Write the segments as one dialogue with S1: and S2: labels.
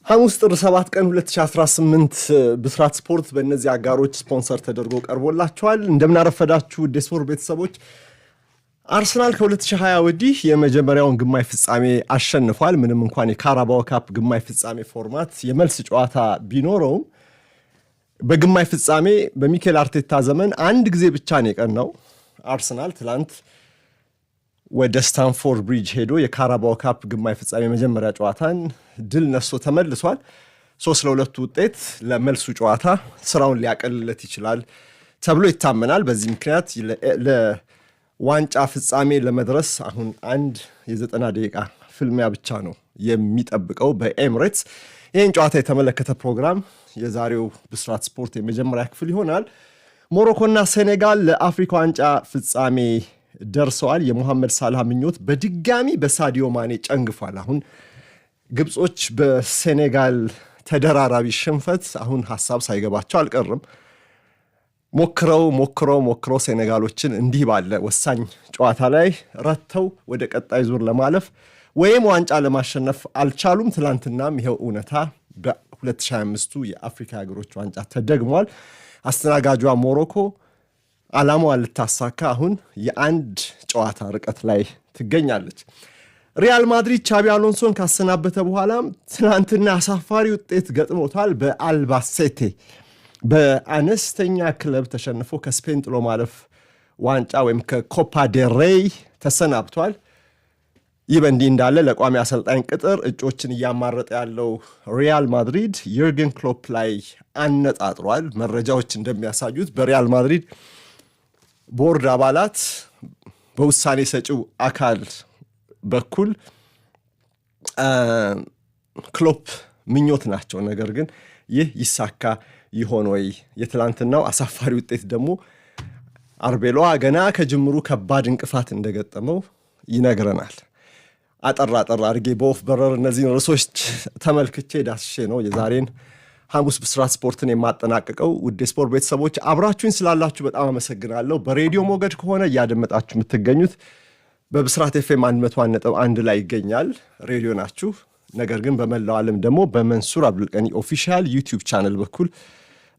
S1: ሐሙስ ጥር 7 ቀን 2018 ብስራት ስፖርት በእነዚህ አጋሮች ስፖንሰር ተደርጎ ቀርቦላችኋል። እንደምናረፈዳችሁ የስፖርት ቤተሰቦች አርሰናል ከ2020 ወዲህ የመጀመሪያውን ግማሽ ፍጻሜ አሸንፏል። ምንም እንኳን የካራባኦ ካፕ ግማሽ ፍጻሜ ፎርማት የመልስ ጨዋታ ቢኖረውም በግማሽ ፍጻሜ በሚኬል አርቴታ ዘመን አንድ ጊዜ ብቻ ነው የቀናው። አርሰናል ትላንት ወደ ስታንፎርድ ብሪጅ ሄዶ የካራባኦ ካፕ ግማሽ ፍጻሜ መጀመሪያ ጨዋታን ድል ነስቶ ተመልሷል። 3-2 ውጤት ለመልሱ ጨዋታ ስራውን ሊያቀልለት ይችላል ተብሎ ይታመናል። በዚህ ምክንያት ለዋንጫ ፍጻሜ ለመድረስ አሁን አንድ የ90 ደቂቃ ፍልሚያ ብቻ ነው የሚጠብቀው በኤምሬትስ። ይህን ጨዋታ የተመለከተ ፕሮግራም የዛሬው ብስራት ስፖርት የመጀመሪያ ክፍል ይሆናል። ሞሮኮና ሴኔጋል ለአፍሪካ ዋንጫ ፍጻሜ ደርሰዋል። የሞሐመድ ሳላህ ምኞት በድጋሚ በሳዲዮ ማኔ ጨንግፏል። አሁን ግብጾች በሴኔጋል ተደራራቢ ሽንፈት አሁን ሐሳብ ሳይገባቸው አልቀርም። ሞክረው ሴኔጋሎችን እንዲህ ባለ ወሳኝ ጨዋታ ላይ ረተው ወደ ቀጣይ ዙር ለማለፍ ወይም ዋንጫ ለማሸነፍ አልቻሉም። ትላንትናም ይሄው እውነታ በ2025ቱ የአፍሪካ ሀገሮች ዋንጫ ተደግሟል። አስተናጋጇ ሞሮኮ ዓላማዋን ልታሳካ አሁን የአንድ ጨዋታ ርቀት ላይ ትገኛለች። ሪያል ማድሪድ ቻቢ አሎንሶን ካሰናበተ በኋላ ትናንትና አሳፋሪ ውጤት ገጥሞታል። በአልባሴቴ በአነስተኛ ክለብ ተሸንፎ ከስፔን ጥሎ ማለፍ ዋንጫ ወይም ከኮፓ ዴሬይ ተሰናብቷል። ይህ በእንዲህ እንዳለ ለቋሚ አሰልጣኝ ቅጥር እጮችን እያማረጠ ያለው ሪያል ማድሪድ ዩርገን ክሎፕ ላይ አነጣጥሯል። መረጃዎች እንደሚያሳዩት በሪያል ማድሪድ ቦርድ አባላት በውሳኔ ሰጪው አካል በኩል ክሎፕ ምኞት ናቸው። ነገር ግን ይህ ይሳካ ይሆን ወይ? የትላንትናው አሳፋሪ ውጤት ደግሞ አርቤሎዋ ገና ከጅምሩ ከባድ እንቅፋት እንደገጠመው ይነግረናል። አጠራ አድርጌ በወፍ በረር እነዚህን ርዕሶች ተመልክቼ ዳስሼ ነው የዛሬን ሐሙስ ብስራት ስፖርትን የማጠናቀቀው። ውድ ስፖርት ቤተሰቦች አብራችሁኝ ስላላችሁ በጣም አመሰግናለሁ። በሬዲዮ ሞገድ ከሆነ እያደመጣችሁ የምትገኙት በብስራት ኤፍኤም 101.1 ላይ ይገኛል ሬዲዮ ናችሁ። ነገር ግን በመላው ዓለም ደግሞ በመንሱር አብዱልቀኒ ኦፊሻል ዩቲዩብ ቻነል በኩል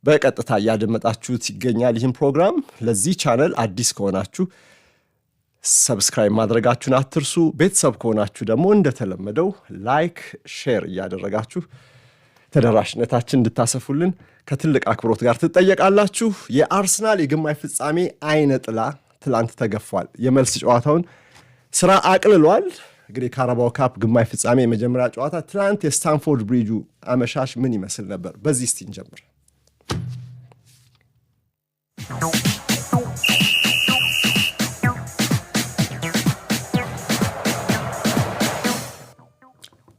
S1: በቀጥታ እያደመጣችሁት ይገኛል። ይህም ፕሮግራም ለዚህ ቻነል አዲስ ከሆናችሁ ሰብስክራይብ ማድረጋችሁን አትርሱ። ቤተሰብ ከሆናችሁ ደግሞ እንደተለመደው ላይክ፣ ሼር እያደረጋችሁ ተደራሽነታችን እንድታሰፉልን ከትልቅ አክብሮት ጋር ትጠየቃላችሁ። የአርሰናል የግማሽ ፍጻሜ አይነ ጥላ ትላንት ተገፏል። የመልስ ጨዋታውን ስራ አቅልሏል። እንግዲህ ካራባኦ ካፕ ግማሽ ፍጻሜ የመጀመሪያ ጨዋታ ትላንት የስታንፎርድ ብሪጁ አመሻሽ ምን ይመስል ነበር? በዚህ እስቲ እንጀምር።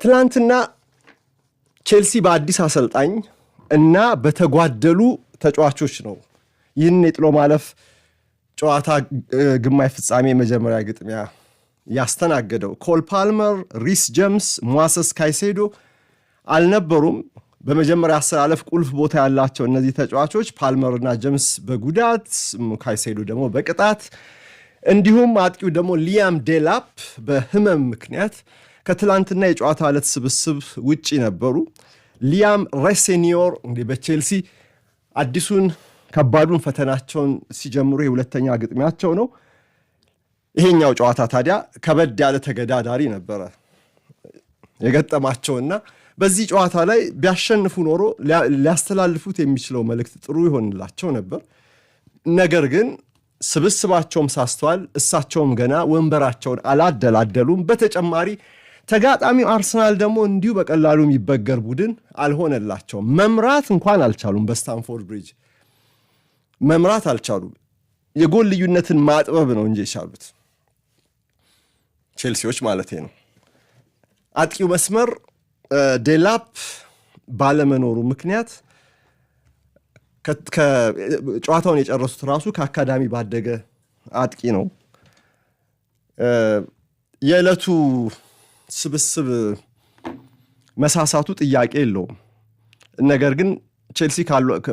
S1: ትላንትና ቼልሲ በአዲስ አሰልጣኝ እና በተጓደሉ ተጫዋቾች ነው ይህን የጥሎ ማለፍ ጨዋታ ግማሽ ፍጻሜ የመጀመሪያ ግጥሚያ ያስተናገደው። ኮል ፓልመር፣ ሪስ ጀምስ፣ ሞይሴስ ካይሴዶ አልነበሩም። በመጀመሪያ አሰላለፍ ቁልፍ ቦታ ያላቸው እነዚህ ተጫዋቾች ፓልመርና ጀምስ በጉዳት ካይሴዶ ደግሞ በቅጣት እንዲሁም አጥቂው ደግሞ ሊያም ዴላፕ በህመም ምክንያት ከትላንትና የጨዋታ ዕለት ስብስብ ውጪ ነበሩ። ሊያም ሬሴኒዮር እንግዲህ በቼልሲ አዲሱን ከባዱን ፈተናቸውን ሲጀምሩ የሁለተኛ ግጥሚያቸው ነው። ይሄኛው ጨዋታ ታዲያ ከበድ ያለ ተገዳዳሪ ነበረ የገጠማቸውና በዚህ ጨዋታ ላይ ቢያሸንፉ ኖሮ ሊያስተላልፉት የሚችለው መልእክት ጥሩ ይሆንላቸው ነበር። ነገር ግን ስብስባቸውም ሳስተዋል፣ እሳቸውም ገና ወንበራቸውን አላደላደሉም። በተጨማሪ ተጋጣሚው አርሰናል ደግሞ እንዲሁ በቀላሉ የሚበገር ቡድን አልሆነላቸውም። መምራት እንኳን አልቻሉም። በስታንፎርድ ብሪጅ መምራት አልቻሉም። የጎል ልዩነትን ማጥበብ ነው እንጂ የቻሉት ቼልሲዎች ማለት ነው። አጥቂው መስመር ዴላፕ ባለመኖሩ ምክንያት ጨዋታውን የጨረሱት ራሱ ከአካዳሚ ባደገ አጥቂ ነው። የዕለቱ ስብስብ መሳሳቱ ጥያቄ የለውም። ነገር ግን ቼልሲ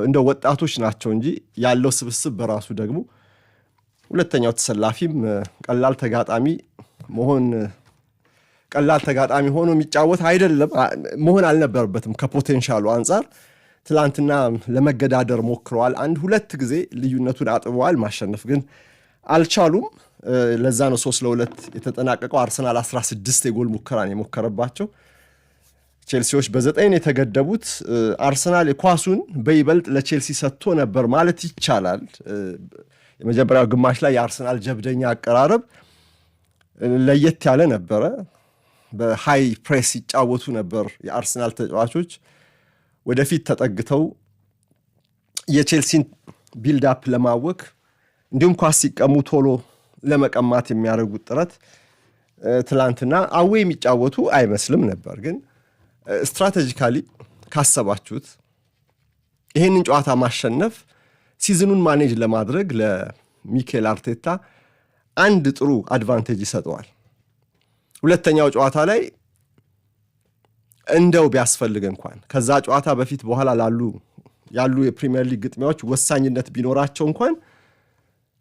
S1: እንደ ወጣቶች ናቸው እንጂ ያለው ስብስብ በራሱ ደግሞ ሁለተኛው ተሰላፊም ቀላል ተጋጣሚ መሆን ቀላል ተጋጣሚ ሆኖ የሚጫወት አይደለም፣ መሆን አልነበረበትም። ከፖቴንሻሉ አንፃር ትላንትና ለመገዳደር ሞክረዋል። 1-2 ጊዜ ልዩነቱን አጥበዋል። ማሸነፍ ግን አልቻሉም። ለዛ ነው 3-2 የተጠናቀቀው። አርሰናል 16 የጎል ሙከራን የሞከረባቸው፣ ቼልሲዎች በ9 የተገደቡት። አርሰናል ኳሱን በይበልጥ ለቼልሲ ሰጥቶ ነበር ማለት ይቻላል። የመጀመሪያው ግማሽ ላይ የአርሰናል ጀብደኛ አቀራረብ ለየት ያለ ነበረ። በሃይ ፕሬስ ይጫወቱ ነበር የአርሰናል ተጫዋቾች። ወደፊት ተጠግተው የቼልሲን ቢልድ አፕ ለማወክ እንዲሁም ኳስ ሲቀሙ ቶሎ ለመቀማት የሚያደርጉት ጥረት ትላንትና አዌ የሚጫወቱ አይመስልም ነበር። ግን ስትራቴጂካሊ ካሰባችሁት ይህንን ጨዋታ ማሸነፍ ሲዝኑን ማኔጅ ለማድረግ ለሚኬል አርቴታ አንድ ጥሩ አድቫንቴጅ ይሰጠዋል። ሁለተኛው ጨዋታ ላይ እንደው ቢያስፈልግ እንኳን ከዛ ጨዋታ በፊት በኋላ ያሉ የፕሪሚየር ሊግ ግጥሚያዎች ወሳኝነት ቢኖራቸው እንኳን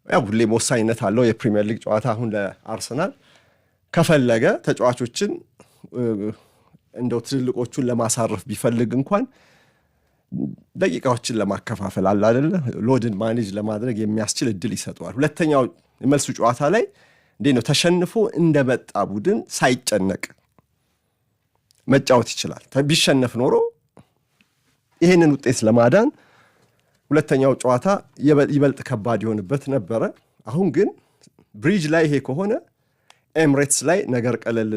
S1: ያው ሁሌም ወሳኝነት አለው የፕሪሚየር ሊግ ጨዋታ። አሁን ለአርሰናል ከፈለገ ተጫዋቾችን እንደው ትልልቆቹን ለማሳረፍ ቢፈልግ እንኳን ደቂቃዎችን ለማከፋፈል አለ አይደለ፣ ሎድን ማኔጅ ለማድረግ የሚያስችል እድል ይሰጠዋል። ሁለተኛው የመልሱ ጨዋታ ላይ እንዴት ነው ተሸንፎ እንደመጣ ቡድን ሳይጨነቅ መጫወት ይችላል። ቢሸነፍ ኖሮ ይህንን ውጤት ለማዳን ሁለተኛው ጨዋታ ይበልጥ ከባድ ይሆንበት ነበረ። አሁን ግን ብሪጅ ላይ ይሄ ከሆነ ኤምሬትስ ላይ ነገር ቀለል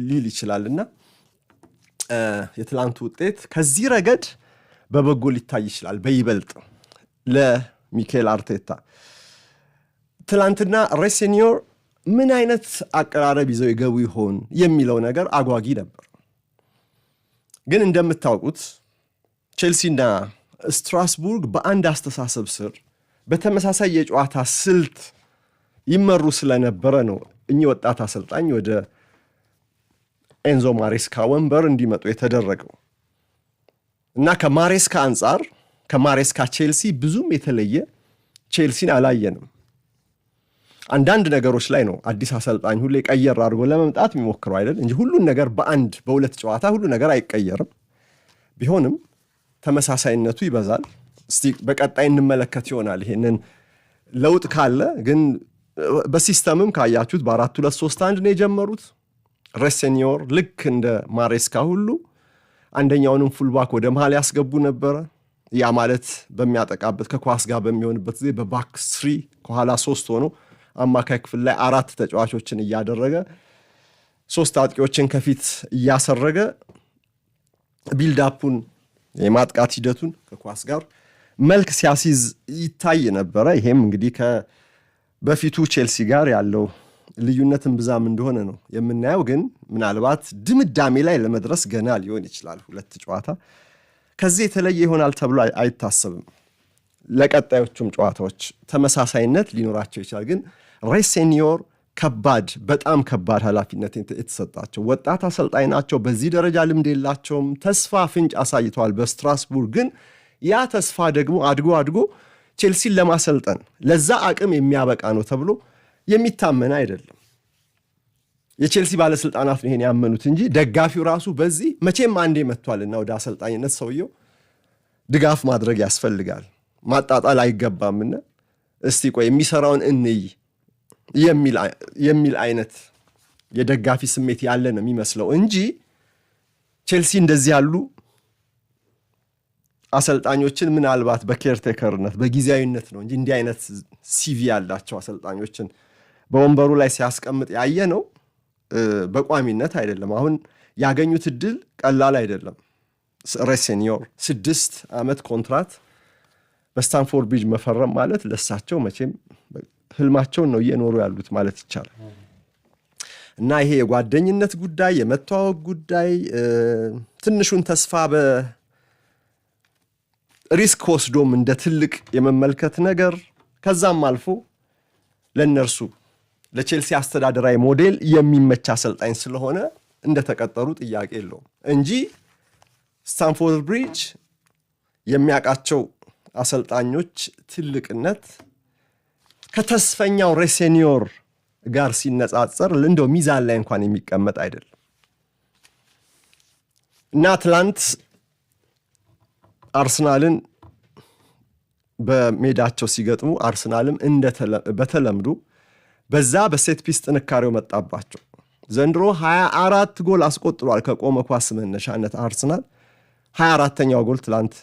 S1: ሊል ይችላልና የትላንቱ ውጤት ከዚህ ረገድ በበጎ ሊታይ ይችላል። በይበልጥ ለሚኬል አርቴታ ትላንትና ሬሴኒዮር ምን አይነት አቀራረብ ይዘው ይገቡ ይሆን የሚለው ነገር አጓጊ ነበር። ግን እንደምታውቁት ቼልሲና ስትራስቡርግ በአንድ አስተሳሰብ ስር በተመሳሳይ የጨዋታ ስልት ይመሩ ስለነበረ ነው እኚህ ወጣት አሰልጣኝ ወደ ኤንዞ ማሬስካ ወንበር እንዲመጡ የተደረገው እና ከማሬስካ አንጻር ከማሬስካ ቼልሲ ብዙም የተለየ ቼልሲን አላየንም። አንዳንድ ነገሮች ላይ ነው አዲስ አሰልጣኝ ሁሌ ቀየር አድርጎ ለመምጣት የሚሞክረው አይደል እንጂ ሁሉን ነገር በሁለት ጨዋታ ሁሉ ነገር አይቀየርም። ቢሆንም ተመሳሳይነቱ ይበዛል። እስቲ በቀጣይ እንመለከት ይሆናል ይሄንን ለውጥ ካለ። ግን በሲስተምም ካያችሁት በ4-2-3-1 ነው የጀመሩት። ሬሴኒዮር ልክ እንደ ማሬስካ ሁሉ አንደኛውንም ፉልባክ ወደ መሃል ያስገቡ ነበረ። ያ ማለት በሚያጠቃበት ከኳስ ጋር በሚሆንበት ጊዜ በባክ 3 ከኋላ 3 ሆኖ አማካይ ክፍል ላይ 4 ተጫዋቾችን እያደረገ 3 አጥቂዎችን ከፊት እያሰረገ ቢልዳፑን የማጥቃት ሂደቱን ከኳስ ጋር መልክ ሲያሲዝ ይታይ ነበረ። ይሄም እንግዲህ በፊቱ ቼልሲ ጋር ያለው ልዩነትን ብዛም እንደሆነ ነው የምናየው። ግን ምናልባት ድምዳሜ ላይ ለመድረስ ገና ሊሆን ይችላል። ሁለት ጨዋታ ከዚህ የተለየ ይሆናል ተብሎ አይታሰብም። ለቀጣዮቹም ጨዋታዎች ተመሳሳይነት ሊኖራቸው ይችላል። ግን ሬሴኒዮር በጣም ከባድ ኃላፊነት የተሰጣቸው ወጣት አሰልጣኝ ናቸው። በዚህ ደረጃ ልምድ የላቸውም። ተስፋ ፍንጭ አሳይተዋል በስትራስቡርግ። ግን ያ ተስፋ ደግሞ አድጎ ቼልሲን ለማሰልጠን ለዛ አቅም የሚያበቃ ነው ተብሎ የሚታመን አይደለም። የቼልሲ ባለስልጣናት ነው ይሄን ያመኑት እንጂ ደጋፊው ራሱ በዚህ መቼም አንዴ መጥቷልና ወደ አሰልጣኝነት ሰውየው ድጋፍ ማድረግ ያስፈልጋል። ማጣጣል አይገባምና እስቲ ቆይ የሚሰራውን እንይ የሚል አይነት የደጋፊ ስሜት ያለ ነው የሚመስለው እንጂ ቼልሲ እንደዚህ ያሉ አሰልጣኞችን ምናልባት በኬርቴከርነት በጊዜያዊነት ነው እንጂ እንዲህ አይነት ሲቪ ያላቸው አሰልጣኞችን በወንበሩ ላይ ሲያስቀምጥ ያየ ነው በቋሚነት አይደለም። አሁን ያገኙት እድል ቀላል አይደለም። ሬሴኒዮር 6 ዓመት ኮንትራት በስታንፎርድ ብሪጅ መፈረም ማለት ለሳቸው መቼም ህልማቸውን ነው እየኖሩ ያሉት ማለት ይቻላል። እና ይሄ የጓደኝነት ጉዳይ፣ የመተዋወቅ ጉዳይ፣ ትንሹን ተስፋ በሪስክ ወስዶም እንደ ትልቅ የመመልከት ነገር ከዛም አልፎ ለነርሱ ለቼልሲ አስተዳደራዊ ሞዴል የሚመች አሰልጣኝ ስለሆነ እንደተቀጠሩ ጥያቄ የለውም እንጂ ስታንፎርድ ብሪጅ የሚያውቃቸው አሰልጣኞች ትልቅነት ከተስፈኛው ሬሴኒዮር ጋር ሲነጻጸር እንደው ሚዛን ላይ እንኳን የሚቀመጥ አይደለም። እና ትላንት አርሰናልን በሜዳቸው ሲገጥሙ አርሰናልም በተለምዶ በዛ በሴት ፒስ ጥንካሬው መጣባቸው። ዘንድሮ 24 ጎል አስቆጥሯል ከቆመ ኳስ መነሻነት አርሰናል። 24ኛው ጎል ትላንት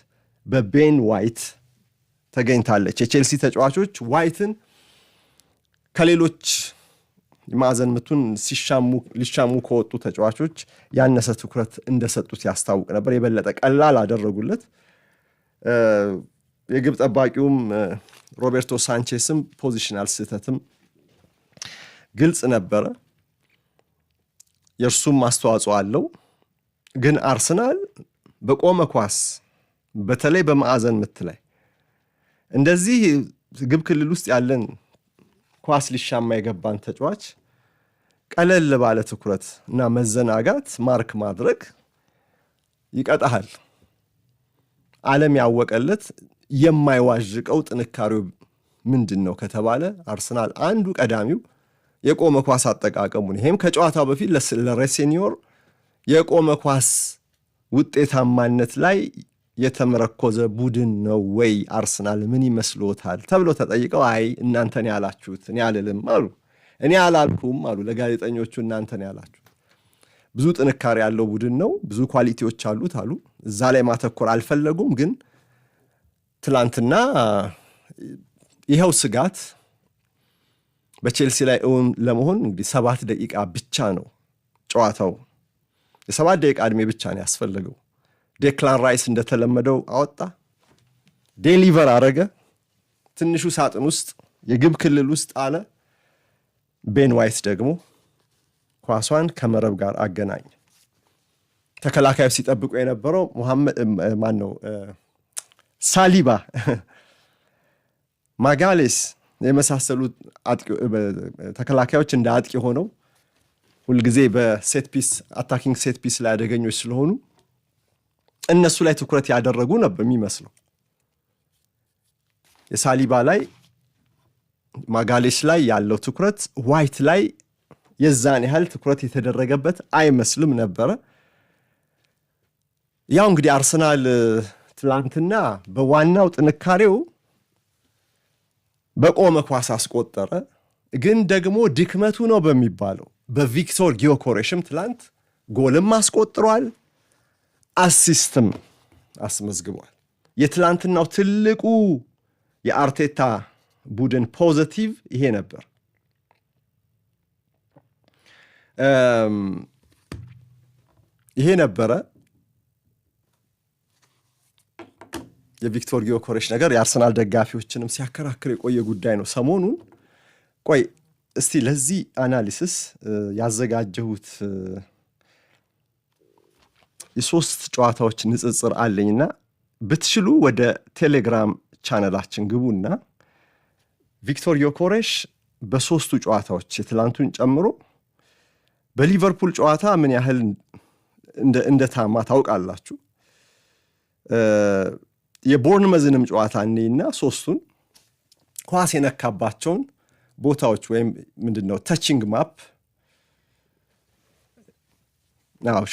S1: በቤን ዋይት ተገኝታለች። የቼልሲ ተጫዋቾች ዋይትን ከሌሎች ማዕዘን ምቱን ሊሻሙ ከወጡ ተጫዋቾች ያነሰ ትኩረት እንደሰጡት ያስታውቅ ነበር። የበለጠ ቀላል አደረጉለት። የግብ ጠባቂውም ሮቤርቶ ሳንቼስም ፖዚሽናል ስህተትም ግልጽ ነበረ። የእርሱም አስተዋጽኦ አለው። ግን አርሰናል በቆመ ኳስ በተለይ በማዕዘን ምት ላይ እንደዚህ ግብ ክልል ውስጥ ያለን ኳስ ሊሻማ የገባን ተጫዋች ቀለል ባለ ትኩረት እና መዘናጋት ማርክ ማድረግ ይቀጣሃል። ዓለም ያወቀለት የማይዋዥቀው ጥንካሬው ምንድን ነው ከተባለ አርሰናል አንዱ ቀዳሚው የቆመ ኳስ አጠቃቀሙን። ይሄም ከጨዋታው በፊት ለሬሴኒዮር የቆመ ኳስ ውጤታማነት ላይ የተመረኮዘ ቡድን ነው ወይ አርሰናል ምን ይመስሎታል ተብሎ ተጠይቀው አይ እናንተን ያላችሁት እኔ አልልም አሉ። እኔ አላልኩም አሉ ለጋዜጠኞቹ፣ እናንተን ያላችሁት። ብዙ ጥንካሬ ያለው ቡድን ነው፣ ብዙ ኳሊቲዎች አሉት አሉ። እዛ ላይ ማተኮር አልፈለጉም። ግን ትላንትና ይኸው ስጋት በቼልሲ ላይ እውን ለመሆን እንግዲህ 7 ደቂቃ ብቻ ነው ጨዋታው። የ7 ደቂቃ ዕድሜ ብቻ ነው ያስፈልገው። ዴክላን ራይስ እንደተለመደው አወጣ፣ ዴሊቨር አረገ፣ ትንሹ ሳጥን ውስጥ የግብ ክልል ውስጥ አለ። ቤን ዋይት ደግሞ ኳሷን ከመረብ ጋር አገናኝ። ተከላካዩ ሲጠብቁ የነበረው ሳሊባ፣ ማጋሌስ የመሳሰሉት ተከላካዮች እንደ አጥቂ ሆነው ሁልጊዜ በሴት ፒስ አታኪንግ ሴት ፒስ ላይ አደገኞች ስለሆኑ እነሱ ላይ ትኩረት ያደረጉ ነበር የሚመስለው። የሳሊባ ላይ ማጋሌስ ላይ ያለው ትኩረት ዋይት ላይ የዛን ያህል ትኩረት የተደረገበት አይመስልም ነበረ። ያው እንግዲህ አርሰናል ትላንትና በዋናው ጥንካሬው በቆመ ኳስ አስቆጠረ። ግን ደግሞ ድክመቱ ነው በሚባለው በቪክቶር ጊዮኮሬሽም ትላንት ጎልም አስቆጥሯል፣ አሲስትም አስመዝግቧል። የትላንትናው ትልቁ የአርቴታ ቡድን ፖዚቲቭ ይሄ ነበር። ይሄ ነበረ የቪክቶር ጊዮኮሬሽ ነገር የአርሰናል ደጋፊዎችንም ሲያከራክር የቆየ ጉዳይ ነው ሰሞኑን። ቆይ እስቲ ለዚህ አናሊሲስ ያዘጋጀሁት የሶስት ጨዋታዎች ንጽጽር አለኝና ብትችሉ ወደ ቴሌግራም ቻነላችን ግቡና ቪክቶር ጊዮኮሬሽ በሶስቱ ጨዋታዎች የትላንቱን ጨምሮ በሊቨርፑል ጨዋታ ምን ያህል እንደታማ ታውቃላችሁ። የቦርንመዝንም ጨዋታ እኔና ሶስቱን ኳስ የነካባቸውን ቦታዎች ወይም ምንድነው ተቺንግ ማፕ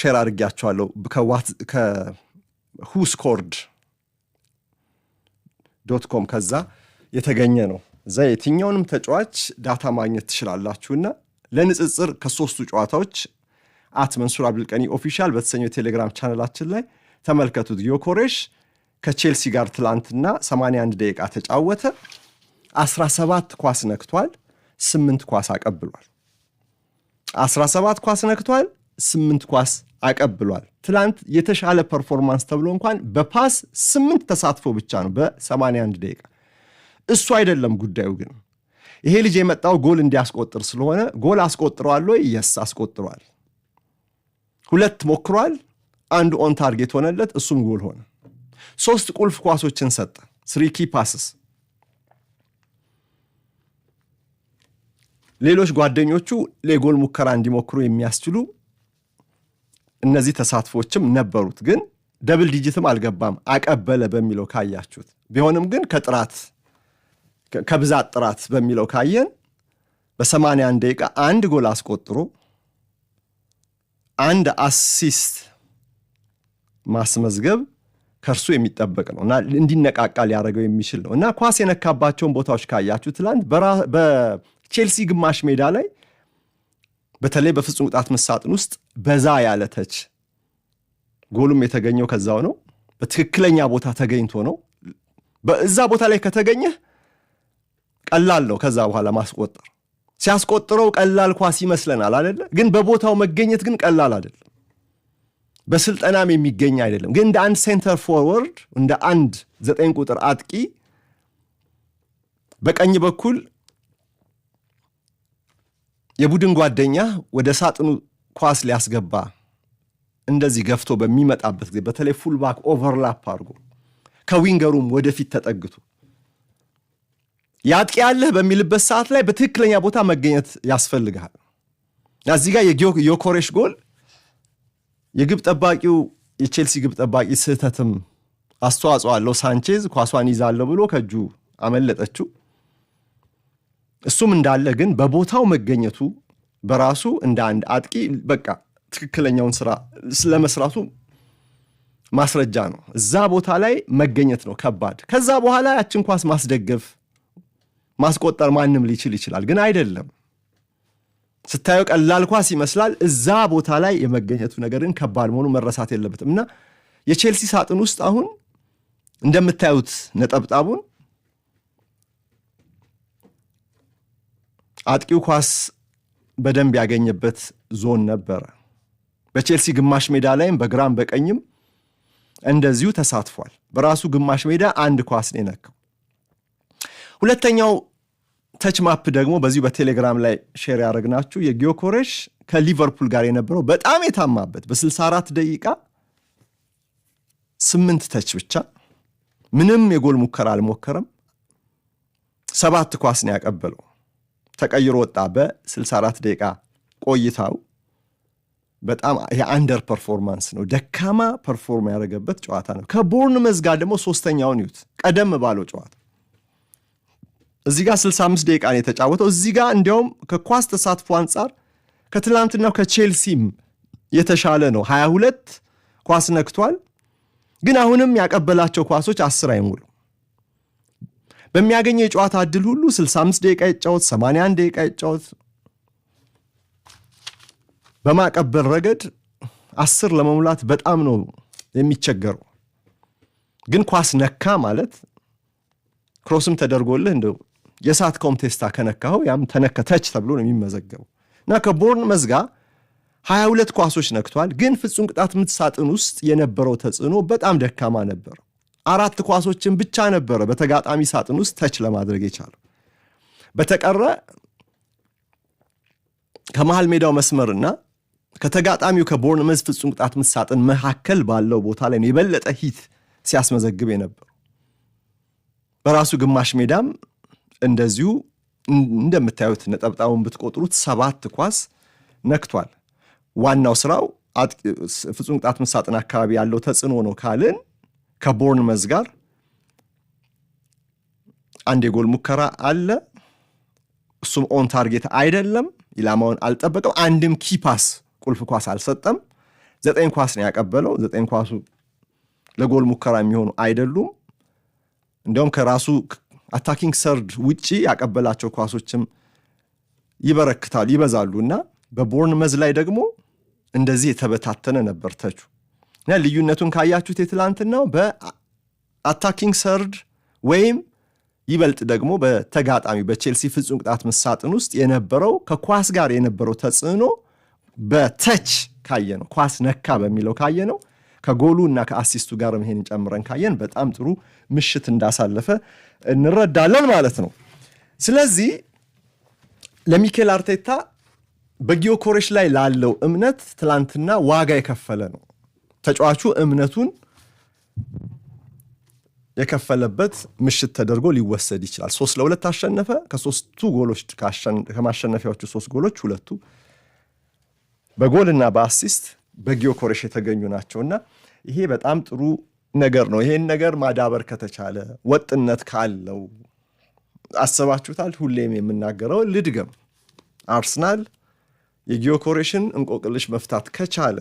S1: ሼር አድርጊያቸዋለሁ ከwhoscored.com ከዛ የተገኘ ነው። እዛ የትኛውንም ተጫዋች ዳታ ማግኘት ትችላላችሁና ለንጽጽር ከሶስቱ ጨዋታዎች መንሱር አብዱልቀኒ ኦፊሻል በተሰኘው የቴሌግራም ቻነላችን ላይ ተመልከቱት። ጊዮኮሬሽ ከቼልሲ ጋር ትላንትና 81 ደቂቃ ተጫወተ። 17 ኳስ ነክቷል፣ 8 ኳስ አቀብሏል። 17 ኳስ ነክቷል፣ 8 ኳስ አቀብሏል። ትላንት የተሻለ ፐርፎርማንስ ተብሎ እንኳን በፓስ 8 ተሳትፎ ብቻ ነው በ81 ደቂቃ። እሱ አይደለም ጉዳዩ። ግን ይሄ ልጅ የመጣው ጎል እንዲያስቆጥር ስለሆነ ጎል አስቆጥሯል ወይ? የስ አስቆጥሯል። 2 ሞክሯል፣ አንዱ ኦን ታርጌት ሆነለት፣ እሱም ጎል ሆነ። 3 ቁልፍ ኳሶችን ሰጠ፣ 3 ኪ ፓስስ። ሌሎች ጓደኞቹ ለጎል ሙከራ እንዲሞክሩ የሚያስችሉ እነዚህ ተሳትፎችም ነበሩት። ግን ደብል ዲጂትም አልገባም አቀበለ በሚለው ካያችሁት። ቢሆንም ግን ከብዛት ጥራት በሚለው ካየን በ81 ደቂቃ 1 ጎል አስቆጥሮ 1 አሲስት ማስመዝገብ ከርሱ የሚጠበቅ ነውና እንዲነቃቃ ሊያደርገው የሚችል ነው እና ኳስ የነካባቸውን ቦታዎች ካያችሁ ትላንት በቼልሲ ግማሽ ሜዳ ላይ በተለይ በፍጹም ቅጣት ምት ሳጥን ውስጥ በዛ ያለ ተች ጎሉም የተገኘው ከዛው ነው። በትክክለኛ ቦታ ተገኝቶ ነው። በዛ ቦታ ላይ ከተገኘ ቀላል ነው ከዛ በኋላ ማስቆጠር። ሲያስቆጥረው ቀላል ኳስ ይመስለናል አይደለ? ግን በቦታው መገኘት ግን ቀላል አይደለም። በስልጠናም የሚገኝ አይደለም። ግን እንደ አንድ ሴንተር ፎርወርድ እንደ አንድ 9 ቁጥር አጥቂ በቀኝ በኩል የቡድን ጓደኛ ወደ ሳጥኑ ኳስ ሊያስገባ እንደዚህ ገፍቶ በሚመጣበት ጊዜ በተለይ ፉልባክ ኦቨርላፕ አድርጎ ከዊንገሩም ወደፊት ተጠግቶ ያጥቂ ያለህ በሚልበት ሰዓት ላይ በትክክለኛ ቦታ መገኘት ያስፈልጋል። እዚህ ጋር የዮኮሬሽ ጎል የግብ ጠባቂው የቼልሲ ግብ ጠባቂ ስህተትም አስተዋጽኦ አለው። ሳንቼዝ ኳሷን ይዛለው ብሎ ከእጁ አመለጠችው። እሱም እንዳለ ግን በቦታው መገኘቱ በራሱ እንደ አንድ አጥቂ በቃ ትክክለኛውን ስራ ስለመስራቱ ማስረጃ ነው። እዛ ቦታ ላይ መገኘት ነው ከባድ። ከዛ በኋላ ያችን ኳስ ማስደገፍ ማስቆጠር ማንም ሊችል ይችላል፣ ግን አይደለም። ስታየው ቀላል ኳስ ይመስላል። እዛ ቦታ ላይ የመገኘቱ ነገርን ከባድ መሆኑ መረሳት የለበትም እና የቼልሲ ሳጥን ውስጥ አሁን እንደምታዩት ነጠብጣቡን አጥቂው ኳስ በደንብ ያገኘበት ዞን ነበረ። በቼልሲ ግማሽ ሜዳ ላይም በግራም በቀኝም እንደዚሁ ተሳትፏል። በራሱ ግማሽ ሜዳ አንድ ኳስ ነው የነካው። ሁለተኛው ተች ማፕ ደግሞ በዚሁ በቴሌግራም ላይ ሼር ያደረግናችሁ የጊዮኮሬሽ ከሊቨርፑል ጋር የነበረው በጣም የታማበት በ64 ደቂቃ 8 ተች ብቻ ምንም የጎል ሙከራ አልሞከረም። 7 ኳስ ነው ያቀበለው። ተቀይሮ ወጣ በ64 ደቂቃ ቆይታው። በጣም የአንደር ፐርፎርማንስ ነው፣ ደካማ ፐርፎርም ያደረገበት ጨዋታ ነው። ከቦርንመዝ ጋር ደግሞ ሶስተኛውን ይዩት። ቀደም ባለው ጨዋታ እዚህ ጋር 65 ደቂቃ ነው የተጫወተው። እዚህ ጋር እንዲያውም ከኳስ ተሳትፎ አንጻር ከትላንትናው ከቼልሲም የተሻለ ነው። 22 ኳስ ነክቷል፣ ግን አሁንም ያቀበላቸው ኳሶች 10 አይሞሉ። በሚያገኘው የጨዋታ ዕድል ሁሉ 65 ደቂቃ ይጫወት፣ 81 ደቂቃ ይጫወት፣ በማቀበል ረገድ 10 ለመሙላት በጣም ነው የሚቸገረው። ግን ኳስ ነካ ማለት ክሮስም ተደርጎልህ እንደው የሳት ኮምቴስታ ከነካው ያም ተነከተች ተብሎ ነው የሚመዘገበው እና ከቦርንመዝ ጋር 22 ኳሶች ነክቷል። ግን ፍጹም ቅጣት ምት ሳጥን ውስጥ የነበረው ተጽዕኖ በጣም ደካማ ነበር። 4 ኳሶችን ብቻ ነበረ በተጋጣሚ ሳጥን ውስጥ ተች ለማድረግ የቻለው። በተቀረ ከመሃል ሜዳው መስመርና ከተጋጣሚው ከቦርንመዝ ፍጹም ቅጣት ምት ሳጥን መካከል ባለው ቦታ ላይ ነው የበለጠ ሂት ሲያስመዘግብ የነበረው። በራሱ ግማሽ ሜዳም እንደዚሁ እንደምታዩት ነጠብጣቡን ብትቆጥሩት 7 ኳስ ነክቷል። ዋናው ስራው ፍጹም ቅጣት ምት ሳጥን አካባቢ ያለው ተጽዕኖ ነው ካልን ከቦርንመዝ ጋር አንድ የጎል ሙከራ አለ። እሱም ኦን ታርጌት አይደለም፣ ኢላማውን አልጠበቀም። አንድም ኪፓስ ቁልፍ ኳስ አልሰጠም። 9 ኳስ ነው ያቀበለው። 9 ኳሱ ለጎል ሙከራ የሚሆኑ አይደሉም። እንዲያውም ከራሱ አታኪንግ ሰርድ ውጪ ያቀበላቸው ኳሶችም ይበዛሉ እና በቦርንመዝ ላይ ደግሞ እንደዚህ የተበታተነ ነበር ተቹ እና ልዩነቱን ካያችሁት የትላንትናው በአታኪንግ ሰርድ ወይም ይበልጥ ደግሞ በተጋጣሚ በቼልሲ ፍጹም ቅጣት ምት ሳጥን ውስጥ የነበረው ከኳስ ጋር የነበረው ተጽዕኖ በተች ካየ ነው፣ ኳስ ነካ በሚለው ካየ ነው፣ ከጎሉ እና ከአሲስቱ ጋር ይሄን ጨምረን ካየን በጣም ጥሩ ምሽት እንዳሳለፈ እንረዳለን ማለት ነው። ስለዚህ ለሚኬል አርቴታ በጊዮኮሬሽ ላይ ላለው እምነት ትላንትና ዋጋ የከፈለ ነው። ተጫዋቹ እምነቱን የከፈለበት ምሽት ተደርጎ ሊወሰድ ይችላል። 3-2 አሸነፈ። ከሶስቱ ጎሎች ከማሸነፊያዎቹ 3 ጎሎች 2ቱ በጎልና በአሲስት በጊዮኮሬሽ የተገኙ ናቸውና ይሄ በጣም ጥሩ ነገር ነው። ይሄን ነገር ማዳበር ከተቻለ ወጥነት ካለው አስባችሁታል። ሁሌም የምናገረው ልድገም፣ አርሰናል የጊዮኮሬሽን እንቆቅልሽ መፍታት ከቻለ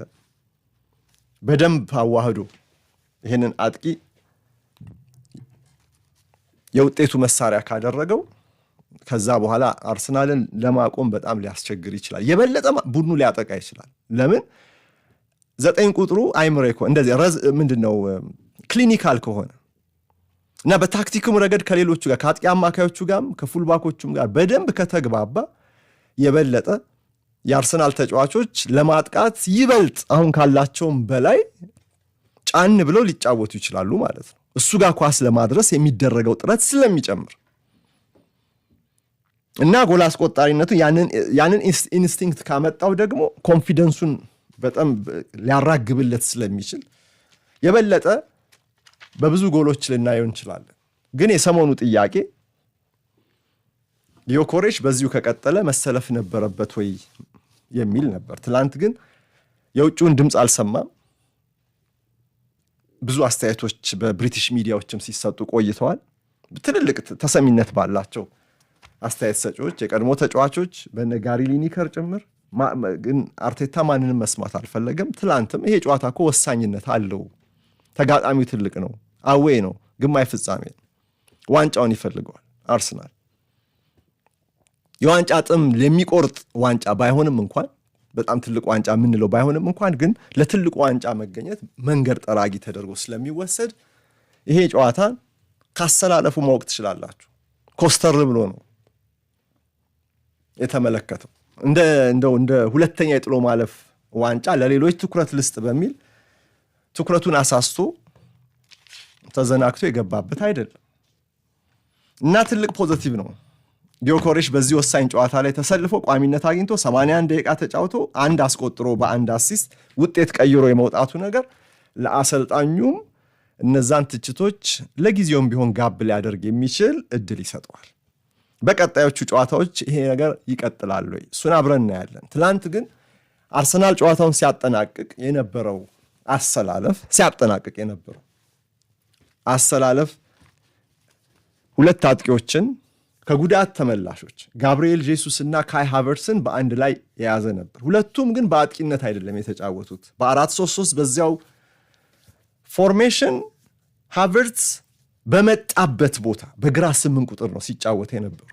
S1: በደንብ አዋህዶ ይሄንን አጥቂ የውጤቱ መሳሪያ ካደረገው ከዛ በኋላ አርሰናልን ለማቆም በጣም ሊያስቸግር ይችላል። የበለጠ ቡድኑ ሊያጠቃ ይችላል። ለምን 9 ቁጥሩ አይምሬኮ እንደዚህ ምንድነው ክሊኒካል ከሆነ እና በታክቲክም ረገድ ከሌሎቹ ጋር ከአጥቂ አማካዮቹ ጋርም ከፉልባኮቹም ጋር በደንብ ከተግባባ የበለጠ የአርሰናል ተጫዋቾች ለማጥቃት ይበልጥ አሁን ካላቸውም በላይ ጫን ብለው ሊጫወቱ ይችላሉ ማለት ነው። እሱ ጋር ኳስ ለማድረስ የሚደረገው ጥረት ስለሚጨምር እና ጎል አስቆጣሪነቱ ያንን ኢንስቲንክት ካመጣው ደግሞ ኮንፊደንሱን በጣም ሊያራግብለት ስለሚችል የበለጠ በብዙ ጎሎች ልናየው እንችላለን። ግን የሰሞኑ ጥያቄ ጊዮኮሬሽ በዚሁ ከቀጠለ መሰለፍ ነበረበት ወይ የሚል ነበር። ትላንት ግን የውጭውን ድምፅ አልሰማም። ብዙ አስተያየቶች በብሪቲሽ ሚዲያዎችም ሲሰጡ ቆይተዋል። ትልልቅ ተሰሚነት ባላቸው አስተያየት ሰጪዎች፣ የቀድሞ ተጫዋቾች በነ ጋሪ ሊኒከር ጭምር። ግን አርቴታ ማንንም መስማት አልፈለገም። ትላንትም ይሄ ጨዋታ እኮ ወሳኝነት አለው፣ ተጋጣሚው ትልቅ ነው፣ አዌ ነው፣ ግማሽ ፍጻሜ ነው፣ ዋንጫውን ይፈልገዋል አርሰናል። የዋንጫ ጥም ለሚቆርጥ ዋንጫ ባይሆንም እንኳን በጣም ትልቅ ዋንጫ የምንለው ባይሆንም እንኳን ግን ለትልቁ ዋንጫ መገኘት መንገድ ጠራጊ ተደርጎ ስለሚወሰድ ይሄ ጨዋታ ካሰላለፉ ማወቅ ትችላላችሁ። ኮስተር ብሎ ነው የተመለከተው። እንደ ሁለተኛ የጥሎ ማለፍ ዋንጫ ለሌሎች ትኩረት ልስጥ በሚል ትኩረቱን አሳስቶ ተዘናግቶ የገባበት አይደለም እና ትልቅ ፖዚቲቭ ነው። ጊዮኮሬሽ በዚህ ወሳኝ ጨዋታ ላይ ተሰልፎ ቋሚነት አግኝቶ 81 ደቂቃ ተጫውቶ አንድ አስቆጥሮ በአንድ አሲስት ውጤት ቀይሮ የመውጣቱ ነገር ለአሰልጣኙም እነዛን ትችቶች ለጊዜውም ቢሆን ጋብ ሊያደርግ የሚችል እድል ይሰጠዋል። በቀጣዮቹ ጨዋታዎች ይሄ ነገር ይቀጥላል ወይ? እሱን አብረን እናያለን። ትላንት ግን አርሰናል ጨዋታውን ሲያጠናቅቅ የነበረው አሰላለፍ ሁለት አጥቂዎችን ከጉዳት ተመላሾች ጋብሪኤል ጄሱስ እና ካይ ሃቨርትስን በአንድ ላይ የያዘ ነበር። ሁለቱም ግን በአጥቂነት አይደለም የተጫወቱት። በ4-3-3 በዚያው ፎርሜሽን ሃቨርትስ በመጣበት ቦታ በግራ 8 ቁጥር ነው ሲጫወት የነበሩ።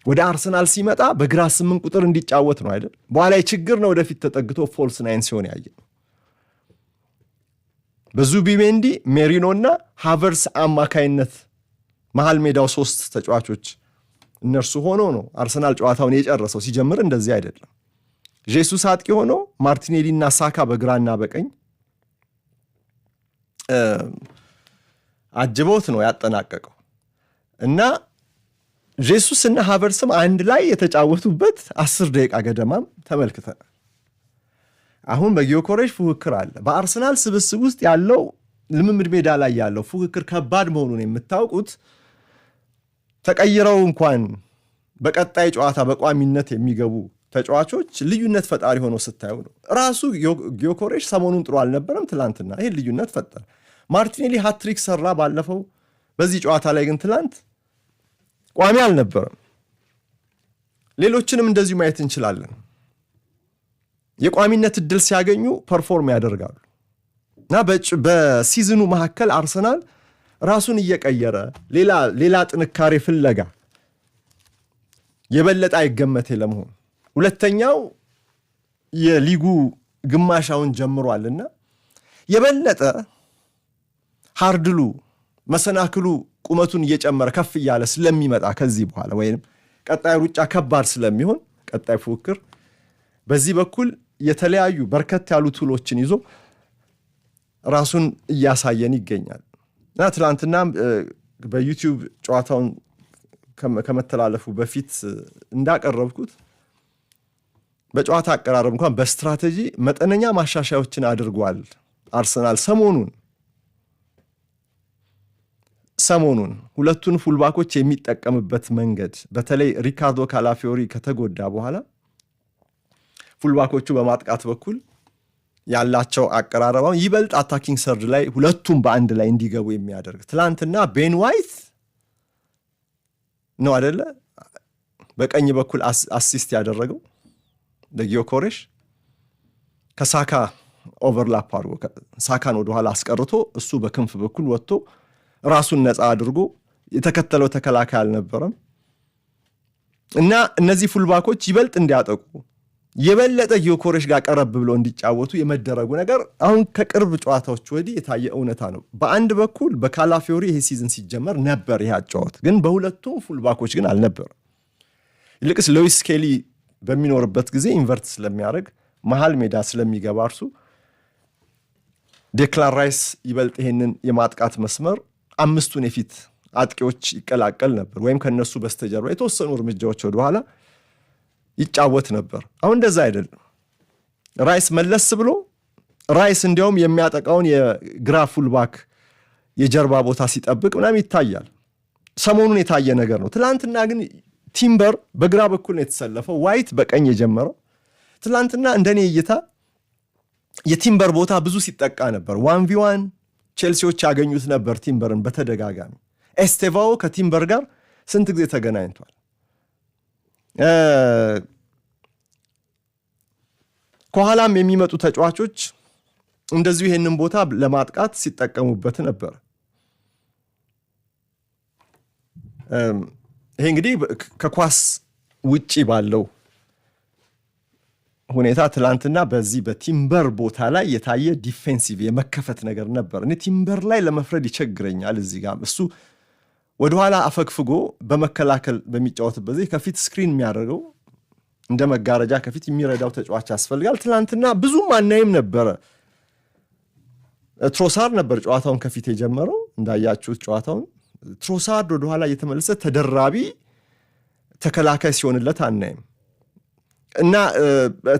S1: ወደ አርሰናል ሲመጣ በግራ 8 ቁጥር እንዲጫወት ነው አይደል? በኋላ ችግር ነው ወደፊት ተጠግቶ ፎልስ ናይን ሲሆን ያየ። በዙቢሜንዲ ሜሪኖ እና ሃቨርትስ አማካይነት መሃል ሜዳው 3 ተጫዋቾች እነርሱ ሆኖ ነው አርሰናል ጨዋታውን የጨረሰው። ሲጀምር እንደዚህ አይደለም። ጄሱስ አጥቂ ሆኖ ማርቲኔሊ እና ሳካ በግራና በቀኝ አጅበውት ነው ያጠናቀቀው እና ጄሱስ እና ሃቨርትስም አንድ ላይ የተጫወቱበት 10 ደቂቃ ገደማም ተመልክተናል። አሁን በጊዮኮሬሽ ፉክክር አለ። በአርሰናል ስብስብ ውስጥ ያለው ልምምድ ሜዳ ላይ ያለው ፉክክር ከባድ መሆኑን የምታውቁት ተቀይረው እንኳን በቀጣይ ጨዋታ በቋሚነት የሚገቡ ተጫዋቾች ልዩነት ፈጣሪ ሆኖ ስታዩ ነው። ራሱ ጊዮኮሬሽ ሰሞኑን ጥሩ አልነበረም። ትላንትና ይሄን ልዩነት ፈጠረ። ማርቲኔሊ ሃትሪክ ሰራ ባለፈው። በዚህ ጨዋታ ላይ ግን ትላንት ቋሚ አልነበረም። ሌሎችንም እንደዚሁ ማየት እንችላለን። የቋሚነት እድል ሲያገኙ ፐርፎርም ያደርጋሉ እና በሲዝኑ መካከል አርሰናል ራሱን እየቀየረ ሌላ ጥንካሬ ፍለጋ የበለጠ አይገመቴ ለመሆን ሁለተኛው የሊጉ ግማሻውን ጀምሯልና የበለጠ ሃርድሉ መሰናክሉ ቁመቱን እየጨመረ ከፍ እያለ ስለሚመጣ ከዚህ በኋላ ወይም ቀጣይ ሩጫ ከባድ ስለሚሆን ቀጣይ ፉክክር በዚህ በኩል የተለያዩ በርከት ያሉ ቱሎችን ይዞ ራሱን እያሳየን ይገኛል እና ትላንትና በዩቲዩብ ጨዋታውን ከመተላለፉ በፊት እንዳቀረብኩት በጨዋታ አቀራረብ እንኳን በስትራቴጂ መጠነኛ ማሻሻያዎችን አድርጓል አርሰናል ሰሞኑን ሁለቱን ፉልባኮች የሚጠቀምበት መንገድ በተለይ ሪካርዶ ካላፊዮሪ ከተጎዳ በኋላ ፉልባኮቹ በማጥቃት በኩል ያላቸው አቀራረባው ይበልጥ አታኪንግ ሰርድ ላይ ሁለቱም በአንድ ላይ እንዲገቡ የሚያደርግ ትላንትና ቤን ዋይት ነው አይደለ በቀኝ በኩል አሲስት ያደረገው ለጊዮኮሬሽ ከሳካ ኦቨርላፕ አድርጎ ሳካን ወደ ኋላ አስቀርቶ እሱ በክንፍ በኩል ወጥቶ ራሱን ነፃ አድርጎ የተከተለው ተከላካይ አልነበረም እና እነዚህ ፉልባኮች ይበልጥ እንዲያጠቁ የበለጠ ጊዮኮሬሽ ጋር ቀረብ ብሎ እንዲጫወቱ የመደረጉ ነገር አሁን ከቅርብ ጨዋታዎች ወዲህ የታየ እውነታ ነው። በአንድ በኩል በካላፊዮሪ ይሄ ሲዝን ሲጀመር ነበር ይሄ አጫወት፣ ግን በሁለቱም ፉልባኮች ግን አልነበረም። ይልቅስ ሉዊስ ስኬሊ በሚኖርበት ጊዜ ኢንቨርት ስለሚያደርግ መሃል ሜዳ ስለሚገባ እርሱ ዴክላን ራይስ ይበልጥ ይሄንን የማጥቃት መስመር አምስቱን የፊት አጥቂዎች ይቀላቀል ነበር፣ ወይም ከነሱ በስተጀርባ የተወሰኑ እርምጃዎች ወደ ኋላ ይጫወት ነበር። አሁን እንደዛ አይደለም። ራይስ መለስ ብሎ ራይስ እንዲያውም የሚያጠቃውን የግራ ፉልባክ የጀርባ ቦታ ሲጠብቅ ምናምን ይታያል። ሰሞኑን የታየ ነገር ነው። ትላንትና ግን ቲምበር በግራ በኩል ነው የተሰለፈው፣ ዋይት በቀኝ የጀመረው። ትላንትና እንደኔ እይታ የቲምበር ቦታ ብዙ ሲጠቃ ነበር። 1v1 ቼልሲዎች ያገኙት ነበር ቲምበርን በተደጋጋሚ። ኤስቴቫኦ ከቲምበር ጋር ስንት ጊዜ ተገናኝቷል። ከኋላም የሚመጡ ተጫዋቾች እንደዚሁ ይሄንን ቦታ ለማጥቃት ሲጠቀሙበት ነበር። ይሄ እንግዲህ ከኳስ ውጪ ባለው ሁኔታ ትላንትና በዚህ በቲምበር ቦታ ላይ የታየ ዲፌንሲቭ የመከፈት ነገር ነበር። እኔ ቲምበር ላይ ለመፍረድ ይቸግረኛል። እዚህ ጋር እሱ ወደኋላ አፈግፍጎ በመከላከል በሚጫወትበት ጊዜ ከፊት ስክሪን የሚያደርገው እንደ መጋረጃ ከፊት የሚረዳው ተጫዋች ያስፈልጋል። ትላንትና ብዙም አናይም ነበረ። ትሮሳርድ ነበር ጨዋታውን ከፊት የጀመረው። እንዳያችሁት ጨዋታውን ትሮሳርድ ወደኋላ እየተመለሰ ተደራቢ ተከላካይ ሲሆንለት አናይም እና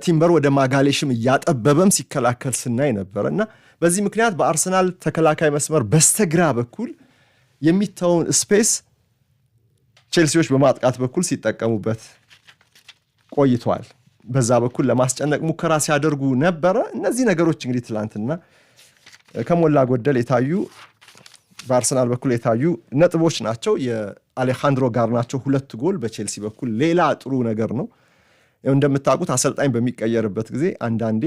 S1: ቲምበር ወደ ማጋሌሽም እያጠበበም ሲከላከል ስናይ ነበር እና በዚህ ምክንያት በአርሰናል ተከላካይ መስመር በስተግራ በኩል የሚታውን ስፔስ ቼልሲዎች በማጥቃት በኩል ሲጠቀሙበት ቆይቷል። በዛ በኩል ለማስጨነቅ ሙከራ ሲያደርጉ ነበረ። እነዚህ ነገሮች እንግዲህ ትላንትና ከሞላ ጎደል የታዩ በአርሰናል በኩል የታዩ ነጥቦች ናቸው። የአሌሃንድሮ ጋርናቾ 2 ጎል በቼልሲ በኩል ሌላ ጥሩ ነገር ነው። እንደምታውቁት አሰልጣኝ በሚቀየርበት ጊዜ አንዳንዴ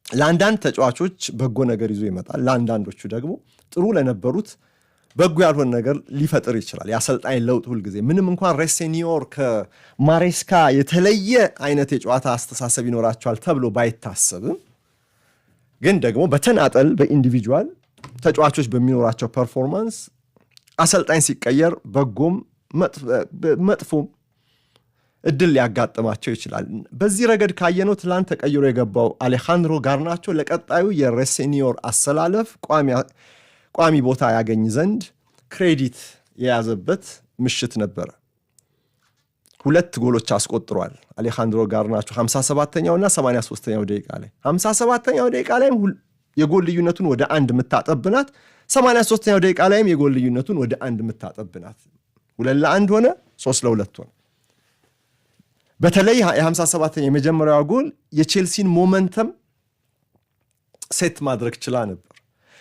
S1: ለአንዳንድ ተጫዋቾች በጎ ነገር ይዞ ይመጣል፣ ለአንዳንዶቹ ደግሞ ጥሩ ለነበሩት በጎ ያልሆነ ነገር ሊፈጥር ይችላል። የአሰልጣኝ ለውጥ ሁልጊዜ ምንም እንኳን ሬሴኒዮር ከማሬስካ የተለየ አይነት የጨዋታ አስተሳሰብ ይኖራቸዋል ተብሎ ባይታሰብም ግን ደግሞ በተናጠል በኢንዲቪጁዋል ተጫዋቾች በሚኖራቸው ፐርፎርማንስ አሰልጣኝ ሲቀየር በጎም መጥፎም እድል ሊያጋጥማቸው ይችላል። በዚህ ረገድ ካየነው ትላንት ተቀይሮ የገባው አሌሃንድሮ ጋርናቾ ለቀጣዩ የሬሴኒዮር አሰላለፍ ቋሚ ቦታ ያገኝ ዘንድ ክሬዲት የያዘበት ምሽት ነበረ። 2 ጎሎች አስቆጥሯል አሌሃንድሮ ጋርናቾ 57ኛው እና 83ኛው ደቂቃ ላይ። 57ኛው ደቂቃ ላይም የጎል ልዩነቱን ወደ 1 የምታጠብናት፣ 83ኛው ደቂቃ ላይም የጎል ልዩነቱን ወደ 1 የምታጠብናት። 2-1 ሆነ፣ 3-2 ሆነ። በተለይ የ57ኛው የመጀመሪያው ጎል የቼልሲን ሞመንተም ሴት ማድረግ ችላ ነበር።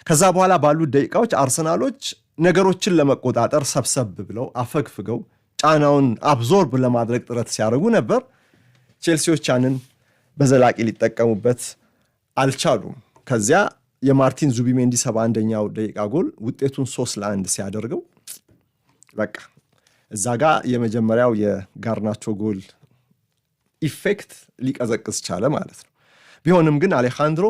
S1: ከዛ በኋላ ባሉት ደቂቃዎች አርሰናሎች ነገሮችን ለመቆጣጠር ሰብሰብ ብለው አፈግፍገው ጫናውን አብዞርብ ለማድረግ ጥረት ሲያደርጉ ነበር። ቼልሲዎች ያንን በዘላቂ ሊጠቀሙበት አልቻሉም። ከዚያ የማርቲን ዙቢሜንዲ 71ኛው ደቂቃ ጎል ውጤቱን 3-1 ሲያደርገው በቃ እዛ ጋር የመጀመሪያው የጋርናቾ ጎል ኢፌክት ሊቀዘቅዝ ቻለ ማለት ነው። ቢሆንም ግን አሌሃንድሮ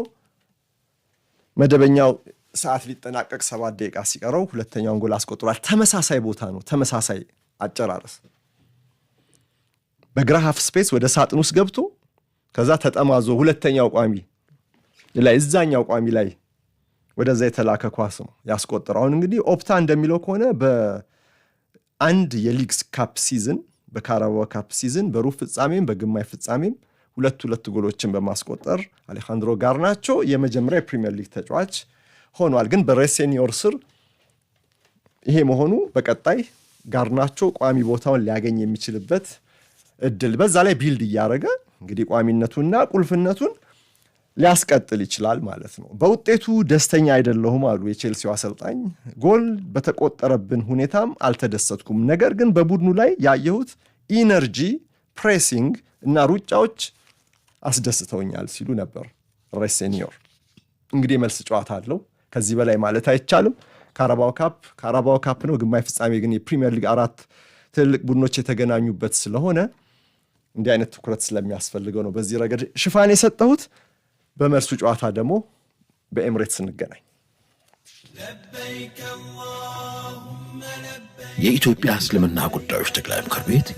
S1: መደበኛው ሰዓት ሊጠናቀቅ 7 ደቂቃ ሲቀረው ሁለተኛውን ጎል አስቆጥሯል። ተመሳሳይ ቦታ ነው፣ ተመሳሳይ አጨራረስ። በግራ ሃፍ ስፔስ ወደ ሳጥን ውስጥ ገብቶ ከዛ ተጠማዞ ሁለተኛው ቋሚ ላይ እዛኛው ቋሚ ላይ ወደዛ የተላከ ኳስ ነው ያስቆጠረው። አሁን እንግዲህ ኦፕታ እንደሚለው ከሆነ በአንድ የሊግስ ካፕ ሲዝን፣ በካራባኦ ካፕ ሲዝን በሩብ ፍጻሜም በግማሽ ፍጻሜም 2 ጎሎችን በማስቆጠር አሌሃንድሮ ጋርናቾ የመጀመሪያ የፕሪሚየር ሊግ ተጫዋች ሆኗል። ግን በሬሴኒዮር ስር ይሄ መሆኑ በቀጣይ ጋርናቾ ቋሚ ቦታውን ሊያገኝ የሚችልበት እድል በዛ ላይ ቢልድ እያደረገ እንግዲህ ቋሚነቱና ቁልፍነቱን ሊያስቀጥል ይችላል ማለት ነው። በውጤቱ ደስተኛ አይደለሁም አሉ የቼልሲው አሰልጣኝ። ጎል በተቆጠረብን ሁኔታም አልተደሰትኩም፣ ነገር ግን በቡድኑ ላይ ያየሁት ኢነርጂ፣ ፕሬሲንግ እና ሩጫዎች አስደስተውኛል ሲሉ ነበር ሬሴኒዮር። እንግዲህ መልስ ጨዋታ አለው። ከዚህ በላይ ማለት አይቻልም። ካራባው ካፕ ነው። ግማሽ ፍጻሜ ግን የፕሪሚየር ሊግ 4 ትልልቅ ቡድኖች የተገናኙበት ስለሆነ እንዲህ አይነት ትኩረት ስለሚያስፈልገው ነው በዚህ ረገድ ሽፋን የሰጠሁት። በመልሱ ጨዋታ ደግሞ በኤምሬትስ እንገናኝ።
S2: የኢትዮጵያ እስልምና ጉዳዮች ጠቅላይ ምክር ቤት